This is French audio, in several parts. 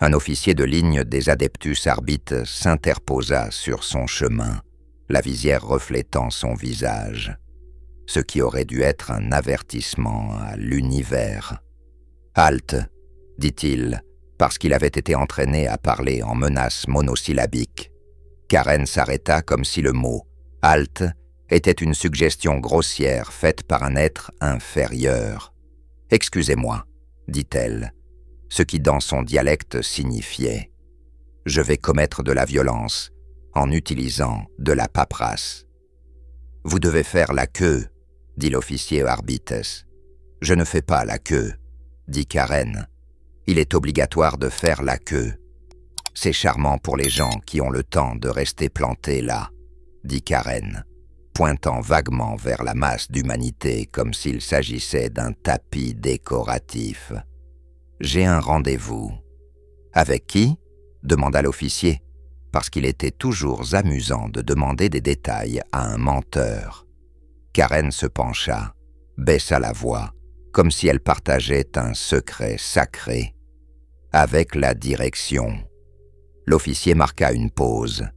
Un officier de ligne des Adeptus Arbites s'interposa sur son chemin, la visière reflétant son visage, ce qui aurait dû être un avertissement à l'univers. « Halte !» dit-il, parce qu'il avait été entraîné à parler en menaces monosyllabiques. Karen s'arrêta comme si le mot « halte » était une suggestion grossière faite par un être inférieur. « Excusez-moi », dit-elle, ce qui dans son dialecte signifiait « je vais commettre de la violence en utilisant de la paperasse ». « Vous devez faire la queue », dit l'officier Arbites. « Je ne fais pas la queue », dit Karen. « Il est obligatoire de faire la queue. »« C'est charmant pour les gens qui ont le temps de rester plantés là », dit Karen, pointant vaguement vers la masse d'humanité comme s'il s'agissait d'un tapis décoratif. « J'ai un rendez-vous. »« Avec qui ?» demanda l'officier, parce qu'il était toujours amusant de demander des détails à un menteur. Karen se pencha, baissa la voix, comme si elle partageait un secret sacré. « Avec la direction. » L'officier marqua une pause.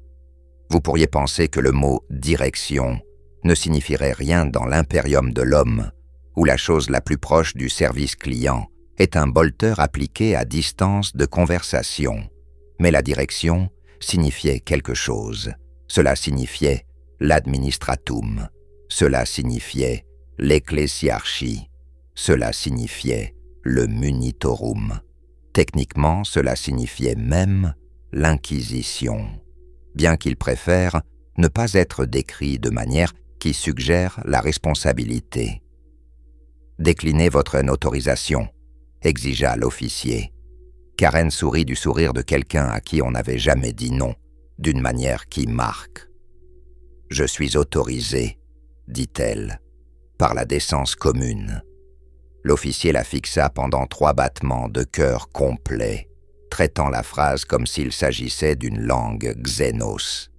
Vous pourriez penser que le mot « direction » ne signifierait rien dans l'impérium de l'homme, où la chose la plus proche du service client est un bolteur appliqué à distance de conversation. Mais la direction signifiait quelque chose. Cela signifiait l'administratum. Cela signifiait l'ecclésiarchie. Cela signifiait le munitorum. Techniquement, cela signifiait même l'inquisition, bien qu'il préfère ne pas être décrit de manière qui suggère la responsabilité. « Déclinez votre autorisation », exigea l'officier. Karen sourit du sourire de quelqu'un à qui on n'avait jamais dit non, d'une manière qui marque. « Je suis autorisé », dit-elle, « par la décence commune. » L'officier la fixa pendant 3 battements de cœur complets, traitant la phrase comme s'il s'agissait d'une langue xénos.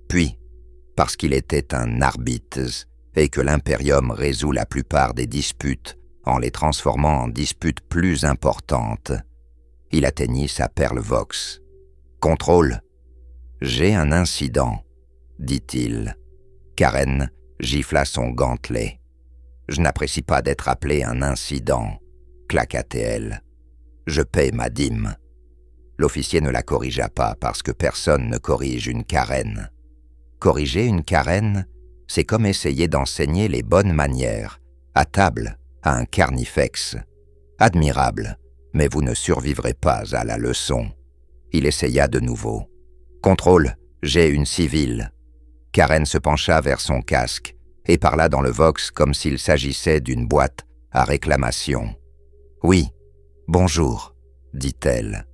Puis, parce qu'il était un arbites et que l'impérium résout la plupart des disputes en les transformant en disputes plus importantes, il atteignit sa perle vox. « Contrôle. »« J'ai un incident, » dit-il. Karen gifla son gantelet. « Je n'apprécie pas d'être appelé un incident, » claqua-t-elle. « Je paie ma dîme. » L'officier ne la corrigea pas parce que personne ne corrige une Karen. Corriger une Karen, c'est comme essayer d'enseigner les bonnes manières, à table, à un carnifex. Admirable, mais vous ne survivrez pas à la leçon. Il essaya de nouveau. « Contrôle, j'ai une civile. » Karen se pencha vers son casque et parla dans le vox comme s'il s'agissait d'une boîte à réclamation. « Oui, bonjour, » dit-elle.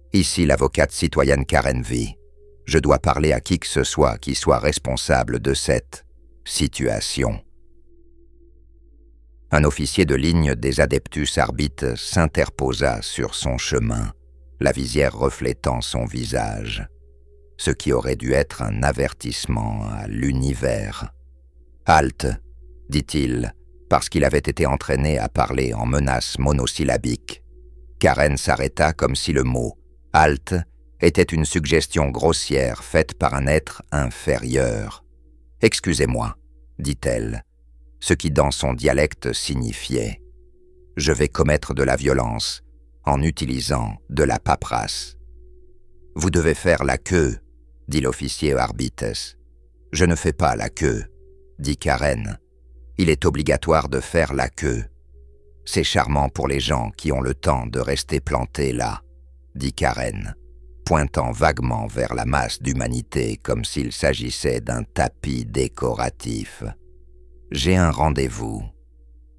« Ici l'avocate citoyenne Karen V. Je dois parler à qui que ce soit qui soit responsable de cette situation. » Un officier de ligne des Adeptus Arbites s'interposa sur son chemin, la visière reflétant son visage, ce qui aurait dû être un avertissement à l'univers. « Halte !» dit-il, parce qu'il avait été entraîné à parler en menaces monosyllabiques. Karen s'arrêta comme si le mot « halte » était une suggestion grossière faite par un être inférieur. « Excusez-moi », dit-elle, ce qui dans son dialecte signifiait « je vais commettre de la violence en utilisant de la paperasse. »« Vous devez faire la queue, » dit l'officier Arbites. « Je ne fais pas la queue, » dit Karen. « Il est obligatoire de faire la queue. »« C'est charmant pour les gens qui ont le temps de rester plantés là, » dit Karen, pointant vaguement vers la masse d'humanité comme s'il s'agissait d'un tapis décoratif. « J'ai un rendez-vous. »«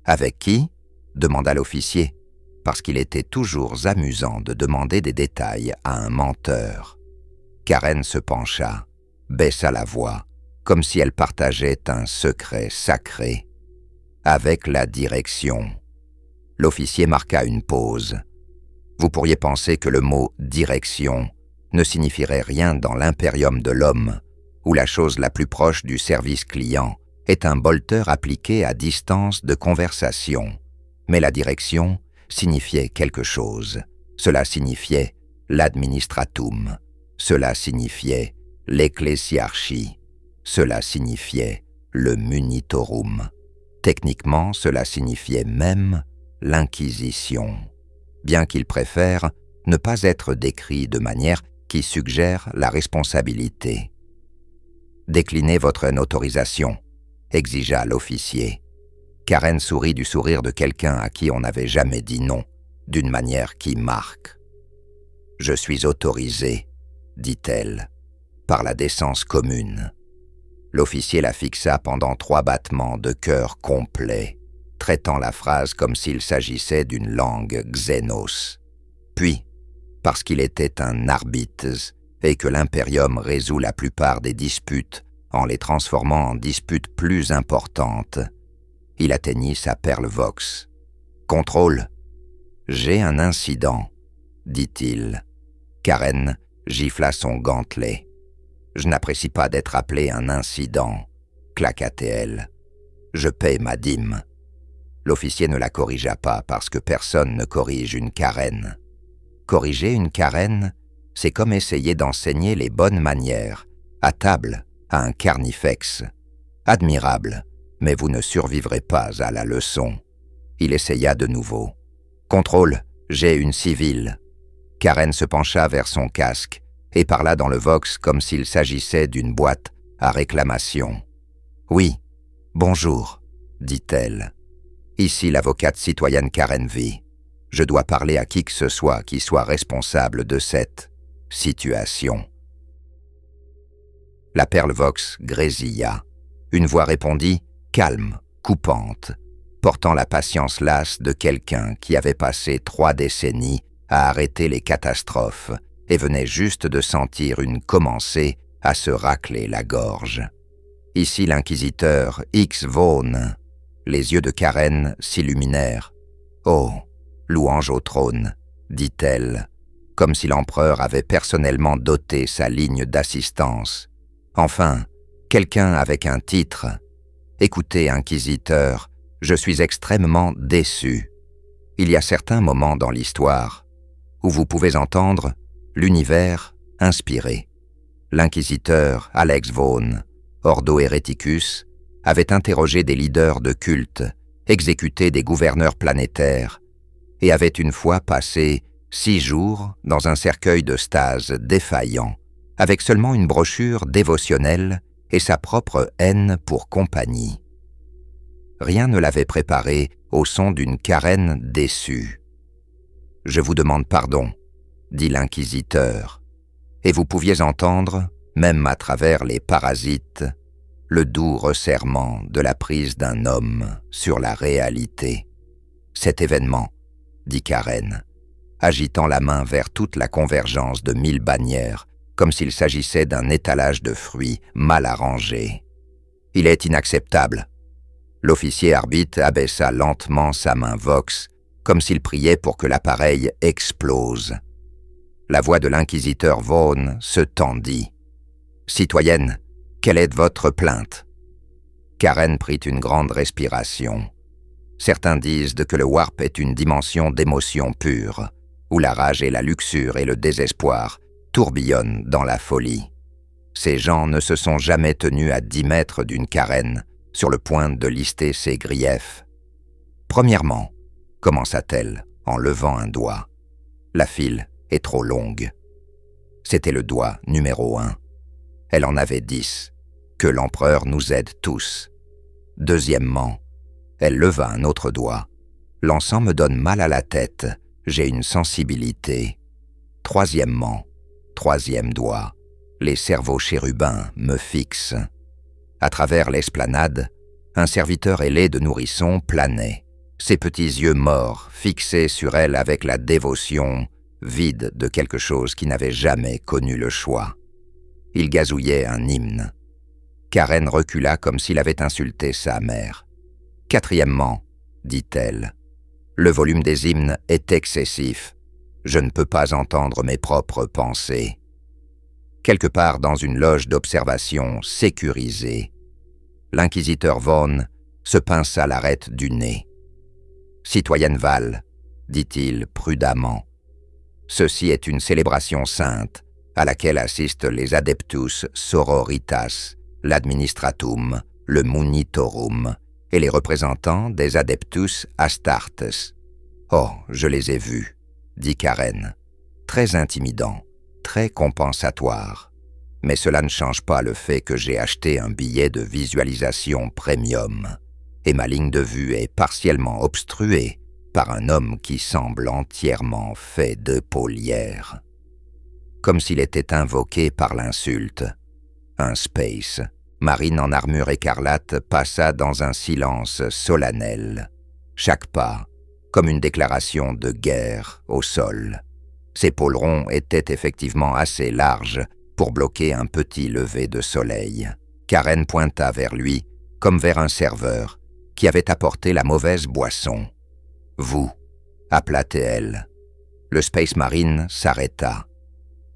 Avec qui ?» demanda l'officier, parce qu'il était toujours amusant de demander des détails à un menteur. Karen se pencha, baissa la voix, comme si elle partageait un secret sacré. « Avec la direction. » L'officier marqua une pause. Vous pourriez penser que le mot « direction » ne signifierait rien dans l'impérium de l'homme, où la chose la plus proche du service client est un bolteur appliqué à distance de conversation. Mais la direction signifiait quelque chose. Cela signifiait l'administratum, cela signifiait l'ecclesiarchie, cela signifiait le munitorum. Techniquement, cela signifiait même l'inquisition, bien qu'il préfère ne pas être décrit de manière qui suggère la responsabilité. « Déclinez votre autorisation », exigea l'officier. Karen sourit du sourire de quelqu'un à qui on n'avait jamais dit non, d'une manière qui marque. « Je suis autorisé », dit-elle, par la décence commune. L'officier la fixa pendant 3 battements de cœur complets, traitant la phrase comme s'il s'agissait d'une langue xénos. Puis, parce qu'il était un arbites et que l'impérium résout la plupart des disputes en les transformant en disputes plus importantes, il atteignit sa perle vox. « Contrôle. J'ai un incident, dit-il. Karen gifla son gantelet. « Je n'apprécie pas d'être appelé un incident, claqua-t-elle. Je paie ma dîme. » L'officier ne la corrigea pas parce que personne ne corrige une Karen. Corriger une Karen, c'est comme essayer d'enseigner les bonnes manières, à table, à un carnifex. Admirable, mais vous ne survivrez pas à la leçon. Il essaya de nouveau. « Contrôle, j'ai une civile. » Karen se pencha vers son casque et parla dans le vox comme s'il s'agissait d'une boîte à réclamation. « Oui, bonjour, dit-elle. Ici l'avocate citoyenne Karen V. Je dois parler à qui que ce soit qui soit responsable de cette situation. » La perle vox grésilla. Une voix répondit, calme, coupante, portant la patience lasse de quelqu'un qui avait passé 3 décennies à arrêter les catastrophes et venait juste de sentir une commencer à se racler la gorge. Ici l'inquisiteur X. Vaughn. Les yeux de Karen s'illuminèrent. « Oh, louange au trône, dit-elle, comme si l'empereur avait personnellement doté sa ligne d'assistance. Enfin, quelqu'un avec un titre. Écoutez, inquisiteur, je suis extrêmement déçu. Il y a certains moments dans l'histoire où vous pouvez entendre l'univers inspiré. L'inquisiteur Alex Vaughn, Ordo Hereticus, avait interrogé des leaders de culte, exécuté des gouverneurs planétaires, et avait une fois passé 6 jours dans un cercueil de stase défaillant, avec seulement une brochure dévotionnelle et sa propre haine pour compagnie. Rien ne l'avait préparé au son d'une Karen déçue. « Je vous demande pardon, » dit l'inquisiteur, et vous pouviez entendre, même à travers les parasites, le doux resserrement de la prise d'un homme sur la réalité. « Cet événement, » dit Karen, agitant la main vers toute la convergence de 1000 bannières, comme s'il s'agissait d'un étalage de fruits mal arrangé. « Il est inacceptable. » L'officier arbitre abaissa lentement sa main vox, comme s'il priait pour que l'appareil explose. La voix de l'inquisiteur Vaughn se tendit. « Citoyenne, quelle est votre plainte ?» Karen prit une grande respiration. Certains disent que le warp est une dimension d'émotion pure, où la rage et la luxure et le désespoir tourbillonnent dans la folie. Ces gens ne se sont jamais tenus à 10 mètres d'une Karen, sur le point de lister ses griefs. « Premièrement, » commença-t-elle en levant un doigt, « la file est trop longue. » C'était le doigt numéro 1. Elle en avait 10. Que l'empereur nous aide tous. Deuxièmement, elle leva un autre doigt. « L'encens me donne mal à la tête. J'ai une sensibilité. » Troisièmement, 3e doigt. « Les cerveaux chérubins me fixent. » À travers l'esplanade, un serviteur ailé de nourrisson planait, ses petits yeux morts fixés sur elle avec la dévotion vide de quelque chose qui n'avait jamais connu le choix. Il gazouillait un hymne. Karen recula comme s'il avait insulté sa mère. « Quatrièmement, » dit-elle, « le volume des hymnes est excessif. Je ne peux pas entendre mes propres pensées. » Quelque part dans une loge d'observation sécurisée, l'inquisiteur Vaughn se pinça l'arête du nez. « Citoyenne Val, dit-il prudemment, Ceci est une célébration sainte à laquelle assistent les Adeptus Sororitas, l'Administratum, le Munitorum et les représentants des Adeptus Astartes. Oh, je les ai vus, dit Karen. Très intimidant, très compensatoire. Mais cela ne change pas le fait que j'ai acheté un billet de visualisation premium et ma ligne de vue est partiellement obstruée par un homme qui semble entièrement fait de paulières. Comme s'il était invoqué par l'insulte. Un space, marine en armure écarlate, passa dans un silence solennel. Chaque pas, comme une déclaration de guerre au sol. Ses pôlerons étaient effectivement assez larges pour bloquer un petit lever de soleil. Karen pointa vers lui, comme vers un serveur, qui avait apporté la mauvaise boisson. « Vous », appela-t-elle. Le Space Marine s'arrêta.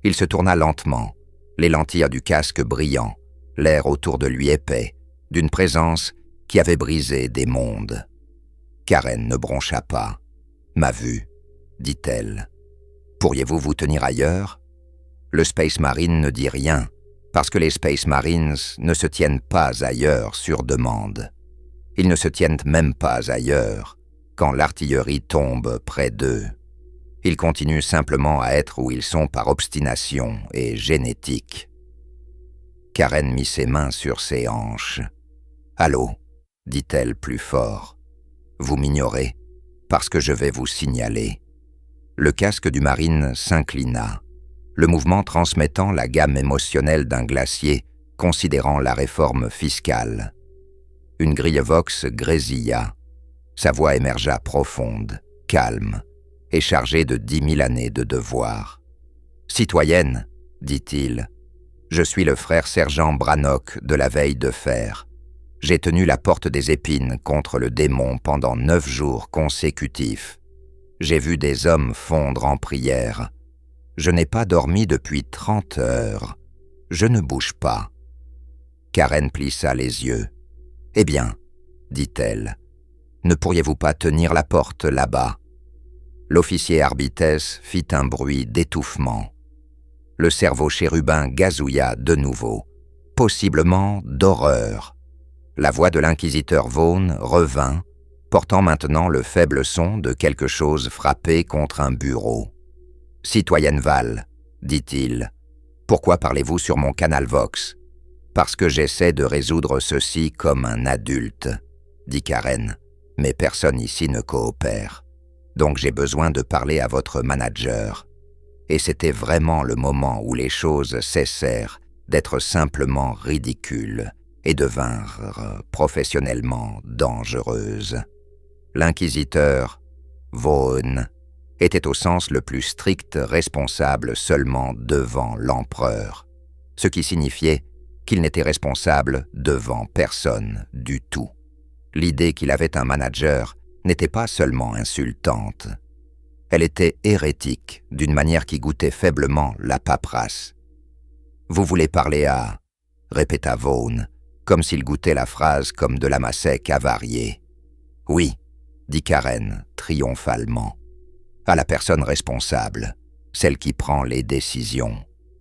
Il se tourna lentement, les lentilles du casque brillant, l'air autour de lui épais, d'une présence qui avait brisé des mondes. Karen ne broncha pas. « M'a vue », dit-elle. « Pourriez-vous vous tenir ailleurs ?» Le Space Marine ne dit rien, parce que les Space Marines ne se tiennent pas ailleurs sur demande. Ils ne se tiennent même pas ailleurs quand l'artillerie tombe près d'eux. Ils continuent simplement à être où ils sont par obstination et génétique. Karen mit ses mains sur ses hanches. « Allô ?» dit-elle plus fort. « Vous m'ignorez, parce que je vais vous signaler. » Le casque du marine s'inclina, le mouvement transmettant la gamme émotionnelle d'un glacier considérant la réforme fiscale. Une grille vox grésilla. Sa voix émergea profonde, calme et chargée de 10 000 années de devoir. « Citoyenne, dit-il, je suis le frère sergent Brannock de la veille de fer. J'ai tenu la porte des épines contre le démon pendant 9 jours consécutifs. J'ai vu des hommes fondre en prière. Je n'ai pas dormi depuis 30 heures. Je ne bouge pas. » Karen plissa les yeux. « Eh bien, dit-elle, ne pourriez-vous pas tenir la porte là-bas ?» L'officier Arbites fit un bruit d'étouffement. Le cerveau chérubin gazouilla de nouveau, possiblement d'horreur. La voix de l'inquisiteur Vaughn revint, portant maintenant le faible son de quelque chose frappé contre un bureau. « Citoyenne Val, dit-il, pourquoi parlez-vous sur mon canal Vox ? Parce que j'essaie de résoudre ceci comme un adulte, dit Karen, mais personne ici ne coopère. Donc j'ai besoin de parler à votre manager. » Et c'était vraiment le moment où les choses cessèrent d'être simplement ridicules et devinrent professionnellement dangereuses. L'inquisiteur, Vaughn, était au sens le plus strict responsable seulement devant l'empereur, ce qui signifiait qu'il n'était responsable devant personne du tout. L'idée qu'il avait un manager n'était pas seulement insultante. Elle était hérétique, d'une manière qui goûtait faiblement la paperasse. « Vous voulez parler à... » répéta Vaughn, comme s'il goûtait la phrase comme de la masec avariée. « Oui, » dit Karen triomphalement. « À la personne responsable, celle qui prend les décisions,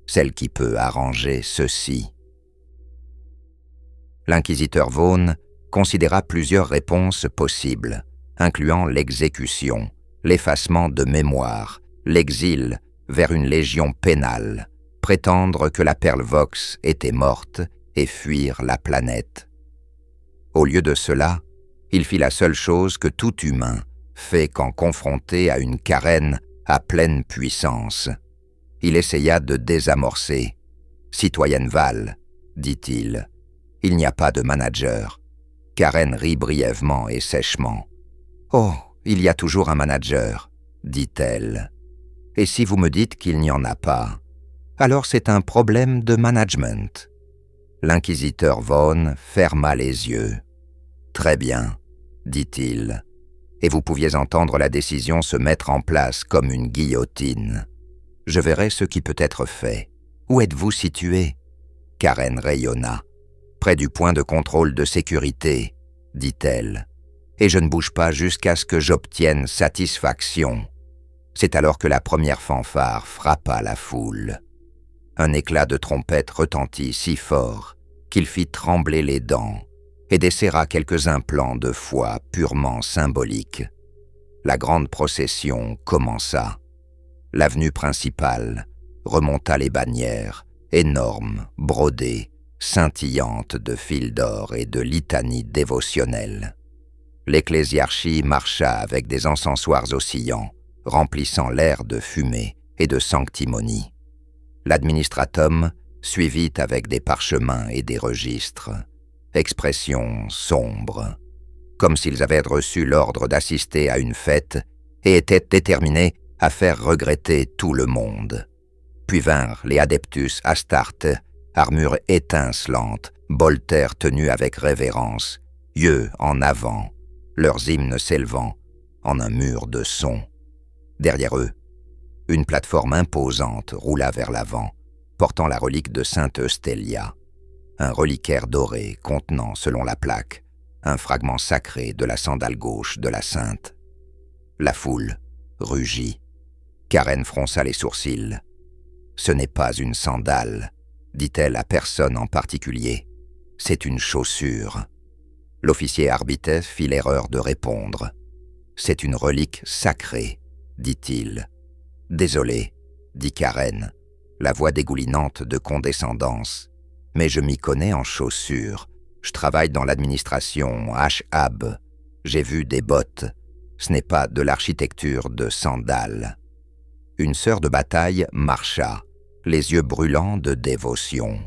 celle qui peut arranger ceci. » L'inquisiteur Vaughn considéra plusieurs réponses possibles, incluant l'exécution, l'effacement de mémoire, l'exil vers une légion pénale, prétendre que la perle Vox était morte et fuir la planète. Au lieu de cela, il fit la seule chose que tout humain fait quand confronté à une Karen à pleine puissance. Il essaya de désamorcer. « Citoyenne Val, dit-il, il n'y a pas de manager. » Karen rit brièvement et sèchement. « Oh, il y a toujours un manager, dit-elle. Et si vous me dites qu'il n'y en a pas, alors c'est un problème de management. » L'inquisiteur Vaughn ferma les yeux. « Très bien, dit-il. Et vous pouviez entendre la décision se mettre en place comme une guillotine. Je verrai ce qui peut être fait. Où êtes-vous situé ?» Karen rayonna. « Près du point de contrôle de sécurité, dit-elle. Et je ne bouge pas jusqu'à ce que j'obtienne satisfaction. » C'est alors que la première fanfare frappa la foule. Un éclat de trompette retentit si fort qu'il fit trembler les dents et desserra quelques implants de foi purement symboliques. La grande procession commença. L'avenue principale remonta les bannières, énormes, brodées, scintillantes de fils d'or et de litanies dévotionnelles. L'ecclésiarchie marcha avec des encensoirs oscillants, remplissant l'air de fumée et de sanctimony. L'administratum suivit avec des parchemins et des registres, expressions sombres, comme s'ils avaient reçu l'ordre d'assister à une fête et étaient déterminés à faire regretter tout le monde. Puis vinrent les adeptus Astarte, armure étincelante, boltères tenus avec révérence, yeux en avant, leurs hymnes s'élevant en un mur de son. Derrière eux, une plateforme imposante roula vers l'avant, portant la relique de Sainte Eustélia, un reliquaire doré contenant, selon la plaque, un fragment sacré de la sandale gauche de la sainte. La foule rugit. Karen fronça les sourcils. « Ce n'est pas une sandale, dit-elle à personne en particulier. C'est une chaussure. » L'officier arbitre fit l'erreur de répondre. « C'est une relique sacrée, dit-il. »« Désolé, dit Karen, la voix dégoulinante de condescendance. Mais je m'y connais en chaussures. Je travaille dans l'administration H-Ab. J'ai vu des bottes. Ce n'est pas de l'architecture de sandales. » Une sœur de bataille marcha, les yeux brûlants de dévotion.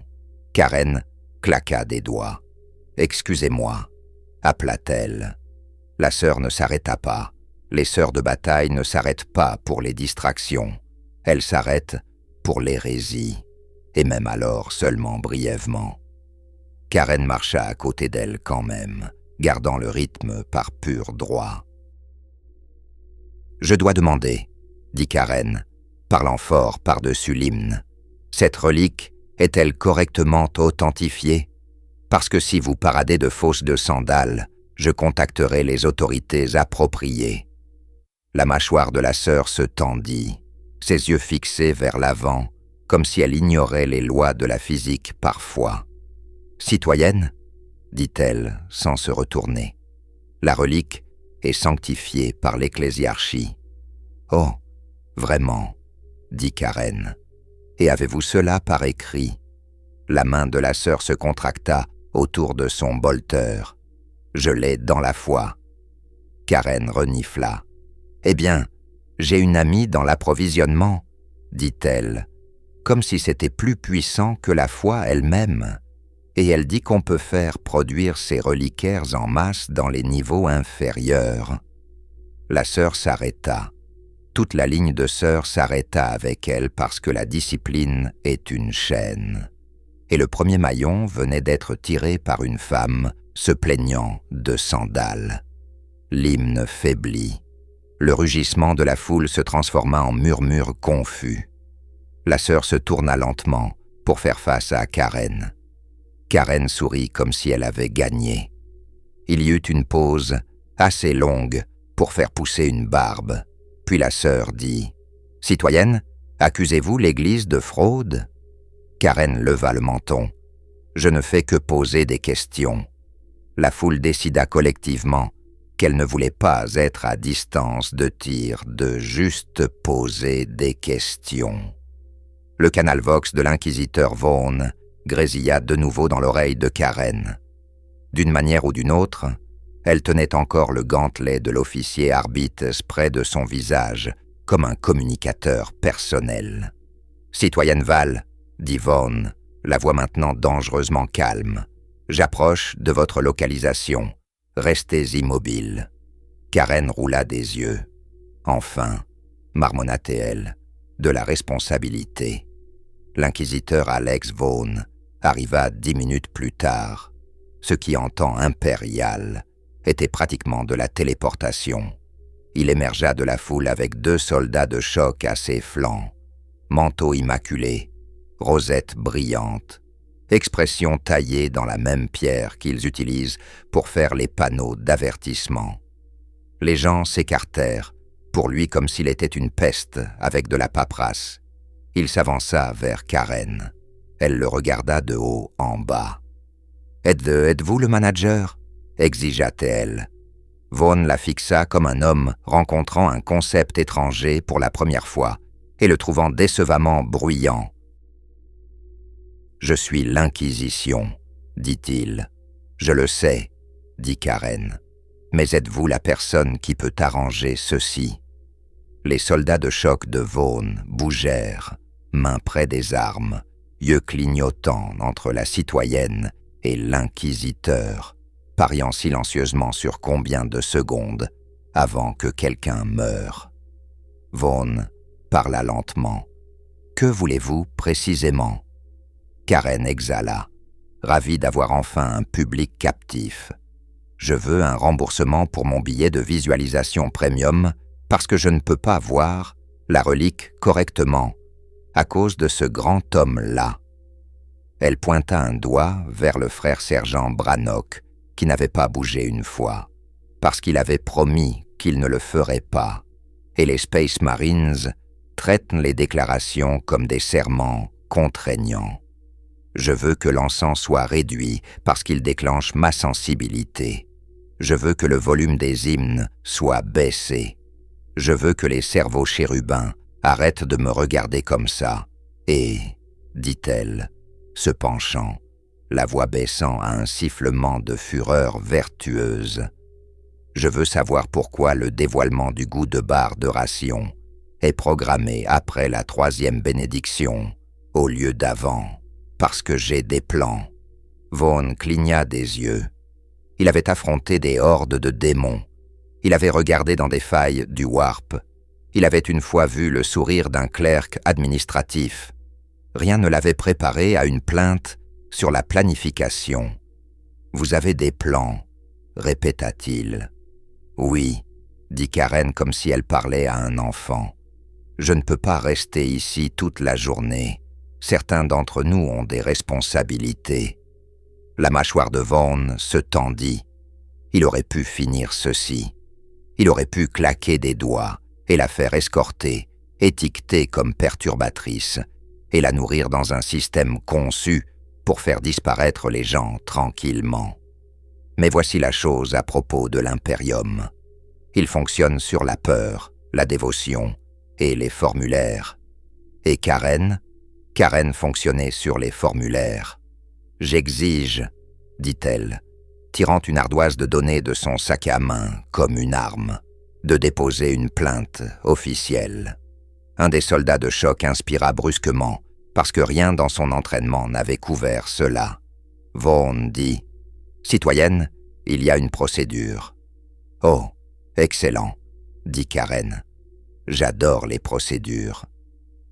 Karen claqua des doigts. « Excusez-moi » appela-t-elle. La sœur ne s'arrêta pas. Les sœurs de bataille ne s'arrêtent pas pour les distractions. Elles s'arrêtent pour l'hérésie, et même alors seulement brièvement. Karen marcha à côté d'elle quand même, gardant le rythme par pur droit. « Je dois demander, » dit Karen, parlant fort par-dessus l'hymne. « Cette relique est-elle correctement authentifiée? Parce que si vous paradez de fausses de sandales, je contacterai les autorités appropriées. » La mâchoire de la sœur se tendit, ses yeux fixés vers l'avant, comme si elle ignorait les lois de la physique parfois. « Citoyenne, dit-elle sans se retourner, la relique est sanctifiée par l'ecclésiarchie. »« Oh, vraiment, dit Karen. Et avez-vous cela par écrit ?» La main de la sœur se contracta autour de son bolteur. « Je l'ai dans la foi. » Karen renifla. « Eh bien, j'ai une amie dans l'approvisionnement, dit-elle, comme si c'était plus puissant que la foi elle-même. Et elle dit qu'on peut faire produire ces reliquaires en masse dans les niveaux inférieurs. » La sœur s'arrêta. Toute la ligne de sœurs s'arrêta avec elle parce que la discipline est une chaîne. Et le premier maillon venait d'être tiré par une femme se plaignant de sandales. L'hymne faiblit. Le rugissement de la foule se transforma en murmure confus. La sœur se tourna lentement pour faire face à Karen. Karen sourit comme si elle avait gagné. Il y eut une pause assez longue pour faire pousser une barbe. Puis la sœur dit « Citoyenne, accusez-vous l'Église de fraude ?» Karen leva le menton. « Je ne fais que poser des questions. » La foule décida collectivement qu'elle ne voulait pas être à distance de tir, de juste poser des questions. Le canal vox de l'inquisiteur Vaughan grésilla de nouveau dans l'oreille de Karen. D'une manière ou d'une autre, elle tenait encore le gantelet de l'officier arbitre près de son visage, comme un communicateur personnel. « Citoyenne Val, dit Vaughan, la voix maintenant dangereusement calme, j'approche de votre localisation. Restez immobile. » Karen roula des yeux. « Enfin, marmonna-t-elle, de la responsabilité. » L'inquisiteur Alex Vaughan arriva 10 minutes plus tard, ce qui en temps impérial était pratiquement de la téléportation. Il émergea de la foule avec 2 soldats de choc à ses flancs, manteau immaculé, rosette brillante, expression taillée dans la même pierre qu'ils utilisent pour faire les panneaux d'avertissement. Les gens s'écartèrent, pour lui comme s'il était une peste avec de la paperasse. Il s'avança vers Karen. Elle le regarda de haut en bas. « Êtes-vous le manager ?» exigea-t-elle. Vaughn la fixa comme un homme rencontrant un concept étranger pour la première fois et le trouvant décevamment bruyant. « Je suis l'Inquisition, dit-il. « Je le sais, dit Karen. Mais êtes-vous la personne qui peut arranger ceci ?» Les soldats de choc de Vaughn bougèrent, mains près des armes, yeux clignotants entre la citoyenne et l'inquisiteur, pariant silencieusement sur combien de secondes avant que quelqu'un meure. Vaughn parla lentement. « Que voulez-vous précisément ?» Karen exhala, ravie d'avoir enfin un public captif. « Je veux un remboursement pour mon billet de visualisation premium parce que je ne peux pas voir la relique correctement à cause de ce grand homme-là. » Elle pointa un doigt vers le frère sergent Brannock, qui n'avait pas bougé une fois, parce qu'il avait promis qu'il ne le ferait pas, et les Space Marines traitent les déclarations comme des serments contraignants. Je veux que l'encens soit réduit parce qu'il déclenche ma sensibilité. Je veux que le volume des hymnes soit baissé. Je veux que les cerveaux chérubins arrêtent de me regarder comme ça. Et, dit-elle, se penchant, la voix baissant à un sifflement de fureur vertueuse. Je veux savoir pourquoi le dévoilement du goût de barre de ration est programmé après la 3e bénédiction, au lieu d'avant, parce que j'ai des plans. Vaughn cligna des yeux. Il avait affronté des hordes de démons. Il avait regardé dans des failles du warp. Il avait une fois vu le sourire d'un clerc administratif. Rien ne l'avait préparé à une plainte sur la planification. « Vous avez des plans », répéta-t-il. « Oui, » dit Karen comme si elle parlait à un enfant. « Je ne peux pas rester ici toute la journée. Certains d'entre nous ont des responsabilités. » La mâchoire de Vaughn se tendit. Il aurait pu finir ceci. Il aurait pu claquer des doigts et la faire escorter, étiquetée comme perturbatrice, et la nourrir dans un système conçu pour faire disparaître les gens tranquillement. Mais voici la chose à propos de l'Imperium. Il fonctionne sur la peur, la dévotion et les formulaires. Et Karen fonctionnait sur les formulaires. « J'exige, dit-elle, tirant une ardoise de données de son sac à main comme une arme, de déposer une plainte officielle. » Un des soldats de choc inspira brusquement, parce que rien dans son entraînement n'avait couvert cela. Vaughn dit « Citoyenne, il y a une procédure. »« Oh, excellent, » dit Karen. « J'adore les procédures. »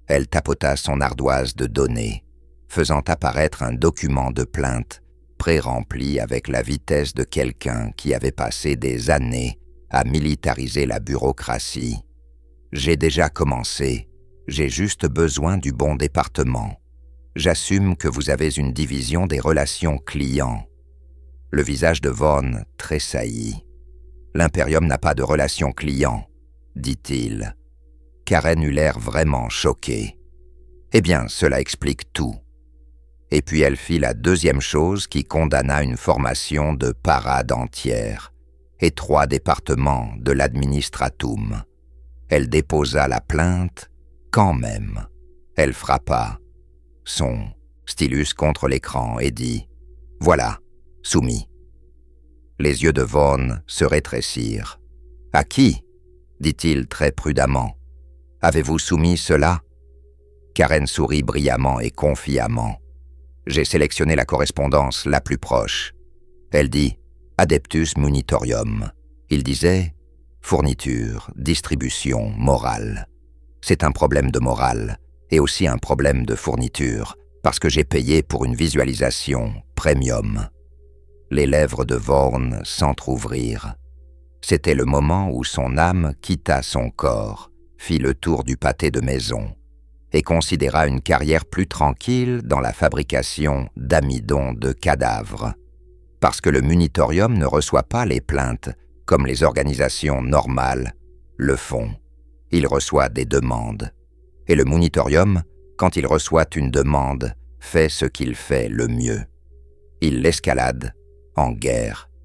Elle tapota son ardoise de données, faisant apparaître un document de plainte pré-rempli avec la vitesse de quelqu'un qui avait passé des années à militariser la bureaucratie. « J'ai déjà commencé. J'ai juste besoin du bon département. J'assume que vous avez une division des relations clients. » Le visage de Vaughn tressaillit. « L'Imperium n'a pas de relations clients, » dit-il. Karen eut l'air vraiment choquée. « Eh bien, cela explique tout. » Et puis elle fit la deuxième chose qui condamna une formation de parade entière et 3 départements de l'administratum. Elle déposa la plainte quand même. Elle frappa son stylus contre l'écran et dit « Voilà, soumis. » Les yeux de Vaughn se rétrécirent. « À qui ?» dit-il très prudemment. « Avez-vous soumis cela ?» Karen sourit brillamment et confiamment. « J'ai sélectionné la correspondance la plus proche. » Elle dit « Adeptus Munitorium ». Il disait « Fourniture, distribution, morale. » C'est un problème de morale et aussi un problème de fourniture parce que j'ai payé pour une visualisation premium. Les lèvres de Vaughn s'entr'ouvrirent. C'était le moment où son âme quitta son corps, fit le tour du pâté de maison et considéra une carrière plus tranquille dans la fabrication d'amidon de cadavres. Parce que le munitorium ne reçoit pas les plaintes comme les organisations normales le font. il reçoit des demandes. Et le monitorium, quand il reçoit une demande, fait ce qu'il fait le mieux. Il l'escalade en guerre